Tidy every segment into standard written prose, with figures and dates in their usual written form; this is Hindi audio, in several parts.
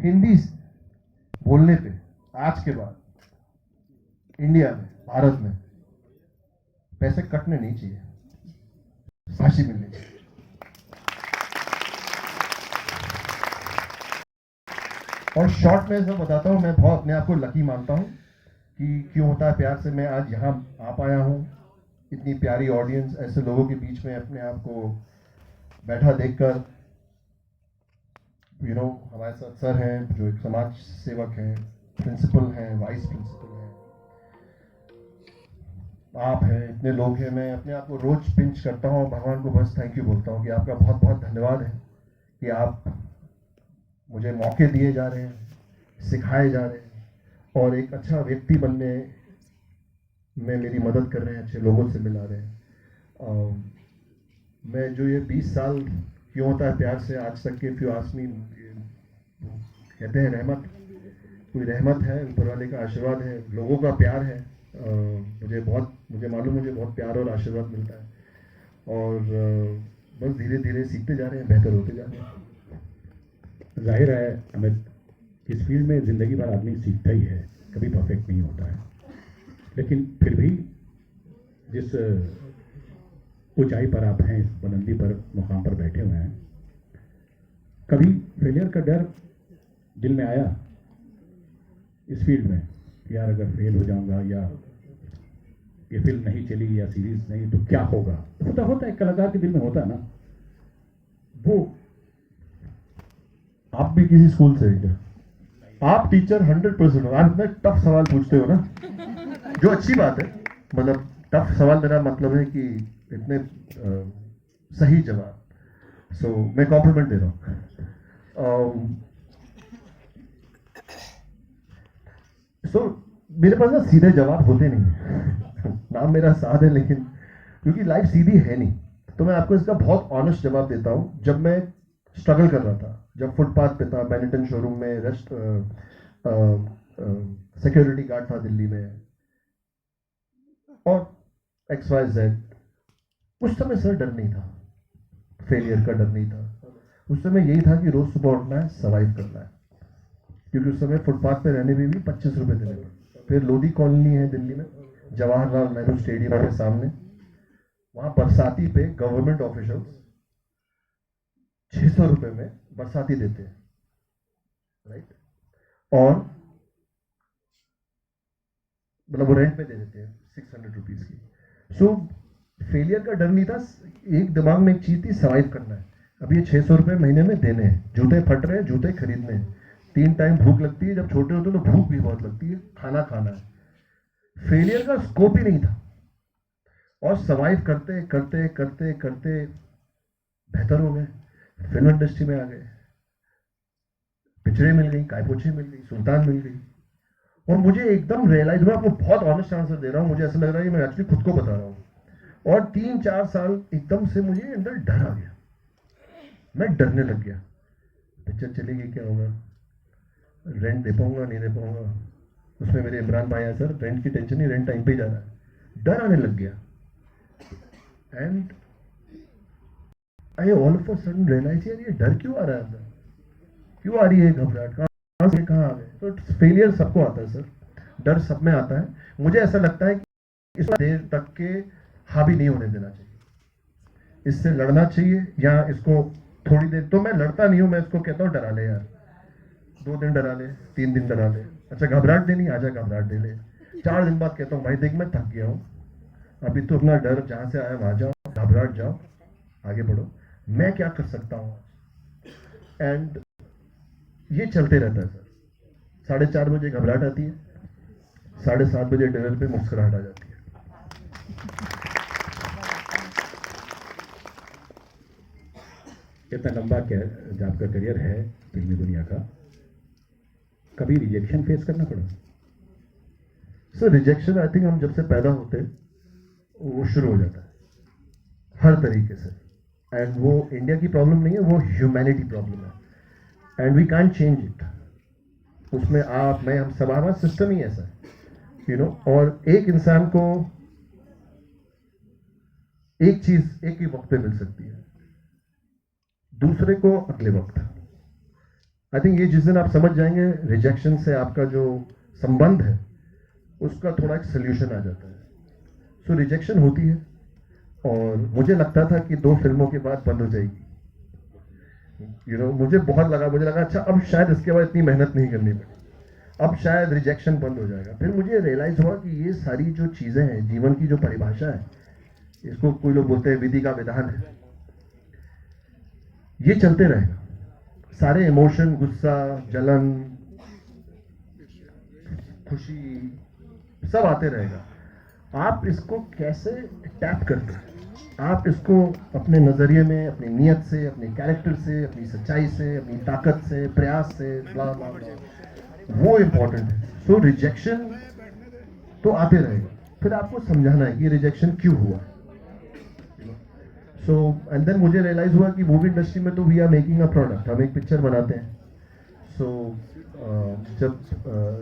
हिंदी बोलने पे आज के बाद इंडिया में, भारत में पैसे कटने नहीं चाहिए, फांसी मिलनी चाहिए। और शॉर्ट में सब बताता हूँ, मैं बहुत अपने आप को लकी मानता हूँ कि क्यों होता है प्यार से मैं आज यहाँ आ पाया हूँ। इतनी प्यारी ऑडियंस, ऐसे लोगों के बीच में अपने आप को बैठा देखकर, हमारे साथ सर हैं जो एक समाज सेवक हैं, प्रिंसिपल हैं, वाइस प्रिंसिपल हैं, आप हैं, इतने लोग हैं। मैं अपने आप को रोज पिंच करता हूँ और भगवान को बस थैंक यू बोलता हूँ कि आपका बहुत बहुत धन्यवाद है कि आप मुझे मौके दिए जा रहे हैं, सिखाए जा रहे हैं और एक अच्छा व्यक्ति बनने में मेरी मदद कर रहे हैं, अच्छे लोगों से मिला रहे हैं। मैं जो ये 20 साल क्यों होता है प्यार से आज तक के, फ्यू आस्क मी, कहते हैं रहमत, कोई रहमत है, ऊपर वाले का आशीर्वाद है, लोगों का प्यार है। मुझे मालूम, मुझे बहुत प्यार और आशीर्वाद मिलता है और बस धीरे धीरे सीखते जा रहे हैं, बेहतर होते जा रहे हैं। जाहिर है अमित, इस फील्ड में ज़िंदगी भर आदमी सीखता ही है, कभी परफेक्ट नहीं होता है, लेकिन फिर भी जिस ऊंचाई पर आप हैं, इस बुलंदी पर, मुकाम पर बैठे हुए हैं, कभी फेलियर का डर दिल में आया इस फील्ड में, यार अगर फेल हो जाऊंगा या ये फिल्म नहीं चली या सीरीज नहीं तो क्या होगा? होता है, कलाकार के दिल में होता है ना वो। आप भी किसी स्कूल से हैं क्या? आप टीचर 100% हो। आप इतने टफ सवाल पूछते हो ना, जो अच्छी बात है। मतलब टफ सवाल मेरा मतलब है कि इतने सही जवाब। सो मैं कॉम्प्लीमेंट दे रहा हूँ। सो मेरे पास ना सीधे जवाब होते नहीं है। नाम मेरा साध है, लेकिन क्योंकि लाइफ सीधी है नहीं, तो मैं आपको इसका बहुत ऑनेस्ट जवाब देता हूँ। जब मैं स्ट्रगल कर रहा था, जब फुटपाथ पे था, बैनिटन शोरूम में, रेस्ट सिक्योरिटी गार्ड था दिल्ली में, और XYZ, उस समय सर डर नहीं था, फेलियर का डर नहीं था। उस समय यही था कि रोज सुबह उठना है, सर्वाइव करना है, क्योंकि उस समय फुटपाथ पे रहने में भी 25 रुपए देने पड़ते। फिर लोधी कॉलोनी है दिल्ली में, जवाहरलाल नेहरू स्टेडियम के सामने, वहां बरसाती पे गवर्नमेंट ऑफिशियल्स 600 रुपए में बरसाती देते हैं, राइट? और मतलब वो रेंट पे दे देते हैं 600 रुपीज की। सो फेलियर का डर नहीं था, एक दिमाग में एक चीज थी, सर्वाइव करना है। अब ये 600 रुपए महीने में देने हैं, जूते फट रहे हैं, जूते खरीदने हैं, 3 टाइम भूख लगती है, जब छोटे होते तो भूख भी बहुत लगती है, खाना खाना है। फेलियर का स्कोप ही नहीं था और सर्वाइव करते करते करते करते बेहतर हो गए, फिल्म इंडस्ट्री में आ गए, पिक्चरें मिल गई, कायपोछे मिल गई, सुल्तान मिल गई। और मुझे एकदम रियलाइज, मैं आपको बहुत ऑनेस्ट आंसर दे रहा हूँ, मुझे ऐसा लग रहा है कि मैं एक्चुअली खुद को बता रहा हूँ। और 3-4 साल एकदम से मुझे अंदर डर आ गया, मैं डरने लग गया, पिक्चर चलेगी क्या होगा, रेंट दे पाऊंगा नहीं दे पाऊंगा। उसमें मेरे इमरान भाई है, सर रेंट की टेंशन नहीं, रेंट टाइम पे ही जा रहा है। डर आने लग गया and I all of a sudden realise, यार ये डर क्यों आ रहा है अंदर, क्यों आ रही है घबराहट, कहाँ से कहाँ आ गए? तो फेलियर सबको आता है सर, डर सब में आता है। मुझे ऐसा लगता है कि इस देर तक के हावी नहीं होने देना चाहिए, इससे लड़ना चाहिए, या इसको थोड़ी देर, तो मैं लड़ता नहीं हूं, मैं इसको कहता हूँ डरा ले यार, 2 दिन डरा ले, 3 दिन डरा ले, अच्छा घबराहट देनी, आजा घबराहट दे ले। 4 दिन बाद कहता हूँ भाई देख मैं थक गया हूँ, अभी तो अपना डर जहां से आया वहां जाओ, घबराहट जाओ, आगे बढ़ो, मैं क्या कर सकता हूँ। एंड ये चलते रहता है सर। 4:30 बजे घबराहट आती है, 7:30 बजे डिनर पे मुस्कुराहट आ जाती है। इतना लंबा क्या जो आपका करियर है फिल्मी दुनिया का, कभी रिजेक्शन फेस करना पड़ा? सर रिजेक्शन आई थिंक हम जब से पैदा होते वो शुरू हो जाता है, हर तरीके से। एंड वो इंडिया की प्रॉब्लम नहीं है, वो ह्यूमैनिटी प्रॉब्लम है, and we can't change it. उसमें आप, मैं, हम सब, हमारा सिस्टम ही ऐसा है, और एक इंसान को एक चीज एक ही वक्त पे मिल सकती है, दूसरे को अगले वक्त। आई थिंक ये जिस दिन आप समझ जाएंगे रिजेक्शन से आपका जो संबंध है उसका थोड़ा एक सोल्यूशन आ जाता है. सो रिजेक्शन होती है और मुझे लगता था कि 2 फिल्मों के बाद बंद हो जाएगी. मुझे बहुत लगा, मुझे लगा अच्छा अब शायद इसके बाद इतनी मेहनत नहीं करनी पड़े, अब शायद रिजेक्शन बंद हो जाएगा. फिर मुझे रियलाइज हुआ कि ये सारी जो चीज़ें हैं, जीवन की जो परिभाषा है, इसको कोई लोग बोलते हैं विधि का विधान है, ये चलते रहेगा. सारे इमोशन, गुस्सा, जलन, खुशी, सब आते रहेगा. आप इसको कैसे टैप करते हैं, आप इसको अपने नजरिए में, अपनी नीयत से, अपने कैरेक्टर से, अपनी सच्चाई से, अपनी ताकत से, प्रयास से, ब्ला ब्ला ब्ला, वो इंपॉर्टेंट है. सो रिजेक्शन तो आते रहेगा, फिर आपको समझाना है कि रिजेक्शन क्यों हुआ. सो एंड देन मुझे रियलाइज हुआ कि मूवी इंडस्ट्री में तो we are making a product, हम एक पिक्चर बनाते हैं. सो जब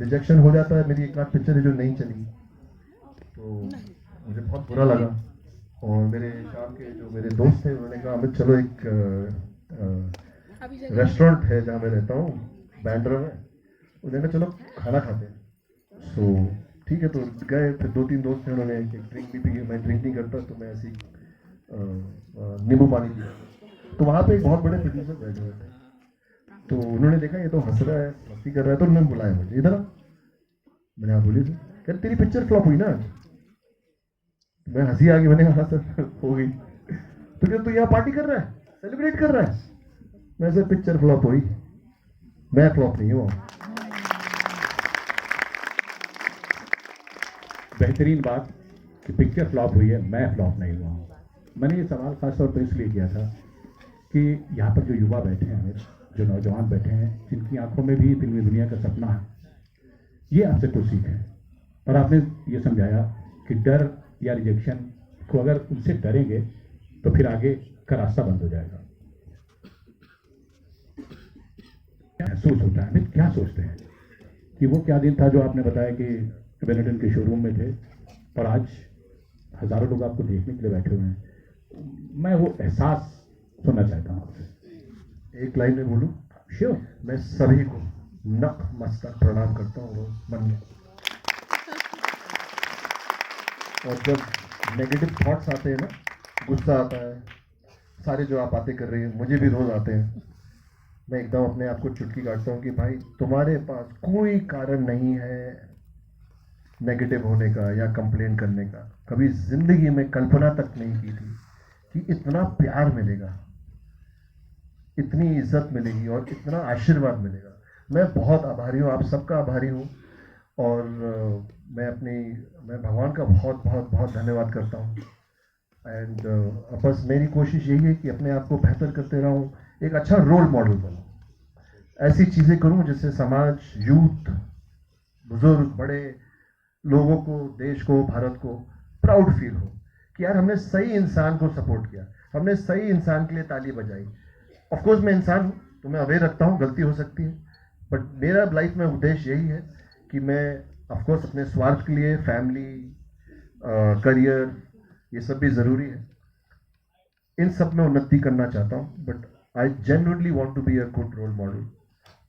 रिजेक्शन हो जाता है, मेरी एक आध पिक्चर है जो नहीं चली, तो मुझे बहुत बुरा लगा. और मेरे शाम के जो मेरे दोस्त थे उन्होंने कहा अमित चलो एक रेस्टोरेंट है जहाँ मैं रहता हूँ बैंड्रा में, उन्होंने कहा चलो खाना खाते हैं. सो ठीक है, तो गए. फिर 2-3 दोस्त थे, उन्होंने एक ड्रिंक भी पी. मैं ड्रिंक नहीं करता, तो मैं ऐसी नींबू पानी पिया. तो वहाँ पे एक बहुत बड़े प्रोड्यूसर बैठे हुए थे, तो उन्होंने देखा ये तो हंस रहा है, मस्ती कर रहा है, तो उन्होंने बुलाया मुझे इधर आ. मैंने हाँ बोली सर. कहते तेरी पिक्चर फ्लॉप हुई ना. मैं हंसी आ गई, मैंने कहा सर हो गई. तो क्या तू यहाँ पार्टी कर रहा है, सेलिब्रेट कर रहा है? मैं सर पिक्चर फ्लॉप हुई, मैं फ्लॉप नहीं हुआ. बेहतरीन बात कि पिक्चर फ्लॉप हुई है, मैं फ्लॉप नहीं हुआ हूँ. मैंने ये सवाल खासतौर पर इसलिए किया था कि यहाँ पर जो युवा बैठे हैं, जो नौजवान बैठे हैं, जिनकी आंखों में भी फिल्मी दुनिया का सपना है, ये आपसे कुछ सीखें. और आपने ये समझाया कि डर या रिजेक्शन को अगर उनसे डरेंगे तो फिर आगे का रास्ता बंद हो जाएगा. क्या महसूस होता है, क्या सोचते हैं कि वो क्या दिन था जो आपने बताया कि बेनेटन के शोरूम में थे और आज हजारों लोग आपको देखने के लिए बैठे हुए हैं. मैं वो एहसास सुनना चाहता हूँ आपसे. एक लाइन में बोलूं? श्योर. मैं सभी को नतमस्तक प्रणाम करता हूँ रोज मन में. और जब नेगेटिव थॉट्स आते हैं ना, गुस्सा आता है, सारे जो आप बातें कर रही हैं मुझे भी रोज आते हैं, मैं एकदम अपने आप को चुटकी काटता हूँ कि भाई तुम्हारे पास कोई कारण नहीं है नेगेटिव होने का या कंप्लेन करने का. कभी जिंदगी में कल्पना तक नहीं की थी कि इतना प्यार मिलेगा, इतनी इज्जत मिलेगी और इतना आशीर्वाद मिलेगा. मैं बहुत आभारी हूँ, आप सबका आभारी हूँ. और मैं भगवान का बहुत बहुत बहुत धन्यवाद करता हूँ. एंड बस मेरी कोशिश यही है कि अपने आप को बेहतर करते रहूँ, एक अच्छा रोल मॉडल बनूँ, ऐसी चीज़ें करूँ जिससे समाज, यूथ, बुजुर्ग, बड़े लोगों को, देश को, भारत को प्राउड फील हो कि यार हमने सही इंसान को सपोर्ट किया, हमने सही इंसान के लिए ताली बजाई. ऑफ कोर्स मैं इंसान हूँ तो मैं अवेयर रखता हूँ, गलती हो सकती है, बट मेरा लाइफ में उद्देश्य यही है कि मैं ऑफ कोर्स अपने स्वार्थ के लिए, फैमिली, करियर, ये सब भी ज़रूरी है, इन सब में उन्नति करना चाहता हूँ. But I genuinely want to be a good role model.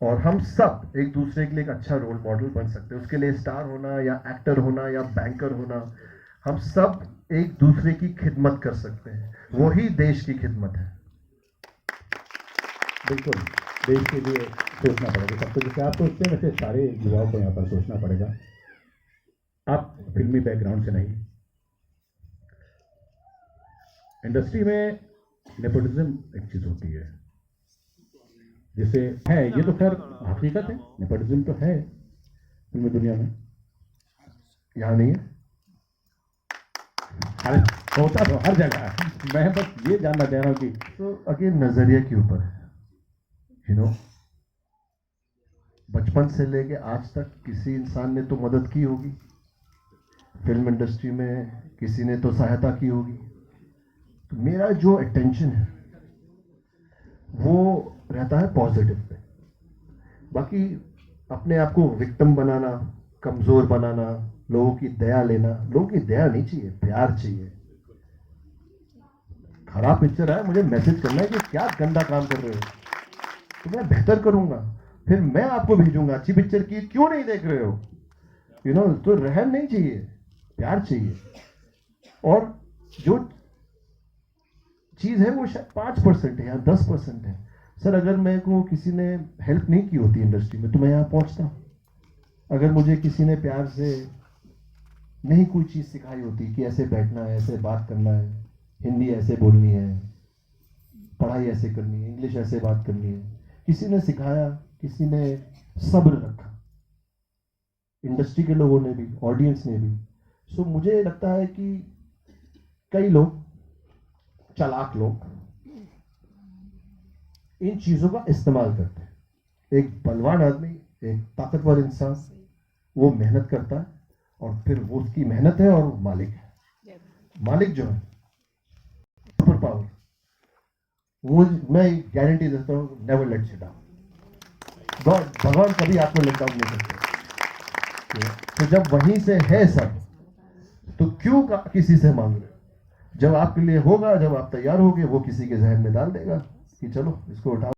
और हम सब एक दूसरे के लिए एक अच्छा रोल मॉडल बन सकते हैं. उसके लिए स्टार होना या एक्टर होना या बैंकर होना, हम सब एक दूसरे की खिदमत कर सकते हैं. वही देश की खिदमत है. बिल्कुल, देश के लिए सोचना पड़ेगा सबको. जैसे आप सोचते हैं वैसे सारे युवाओं को यहाँ पर सोचना पड़ेगा. आप फिल्मी बैकग्राउंड से नहीं. इंडस्ट्री में नेपोटिज्म एक चीज होती है, जैसे है, ये तो खैर हकीकत है, नेपोटिज्म तो है फिल्मी दुनिया में. यहाँ नहीं है, होता तो हर जगह है. मैं बस ये जानना चाह रहा हूँ कि तो अगेन नजरिए के ऊपर है. बचपन से लेके आज तक किसी इंसान ने तो मदद की होगी, फिल्म इंडस्ट्री में किसी ने तो सहायता की होगी. तो मेरा जो अटेंशन है वो रहता है पॉजिटिव पे. बाकी अपने आप को विक्टिम बनाना, कमजोर बनाना, लोगों की दया लेना, लोगों की दया नहीं चाहिए, प्यार चाहिए. खराब पिक्चर है, मुझे मैसेज करना है कि क्या गंदा काम कर रहे हो. तो मैं बेहतर करूंगा, फिर मैं आपको भेजूंगा अच्छी पिक्चर की, क्यों नहीं देख रहे हो, तो रहम नहीं चाहिए, प्यार चाहिए। और जो चीज है वो शायद 5% है या 10% है। सर अगर मेरे को किसी ने हेल्प नहीं की होती इंडस्ट्री में तो मैं यहाँ पहुंचता। अगर मुझे किसी ने प्यार से नहीं कोई चीज सिखाई होती कि ऐसे बैठना है, ऐसे बात करना है, हिंदी ऐसे बोलनी है, पढ़ाई ऐसे करनी है, इंग्लिश ऐसे बात करनी है, किसी ने सिखाया, किसी ने सब्र रखा, इंडस्ट्री के लोगों ने भी, ऑडियंस ने भी। सो मुझे लगता है कि कई लोग, चालाक लोग, इन चीजों का इस्तेमाल करते हैं। एक बलवान आदमी, एक ताकतवर इंसान, वो मेहनत करता है और फिर वो उसकी मेहनत है और मालिक है। मालिक जो है सुपर पावर, वो मैं गारंटी देता हूं, नेवर लेट्स इट डाउन। भगवान कभी आपको लेट डाउन नहीं करते। तो जब वहीं से है सब, तो क्यों किसी से मांग रहे हो? जब आपके लिए होगा, जब आप तैयार होगे, वो किसी के जहन में डाल देगा कि चलो इसको उठाओ।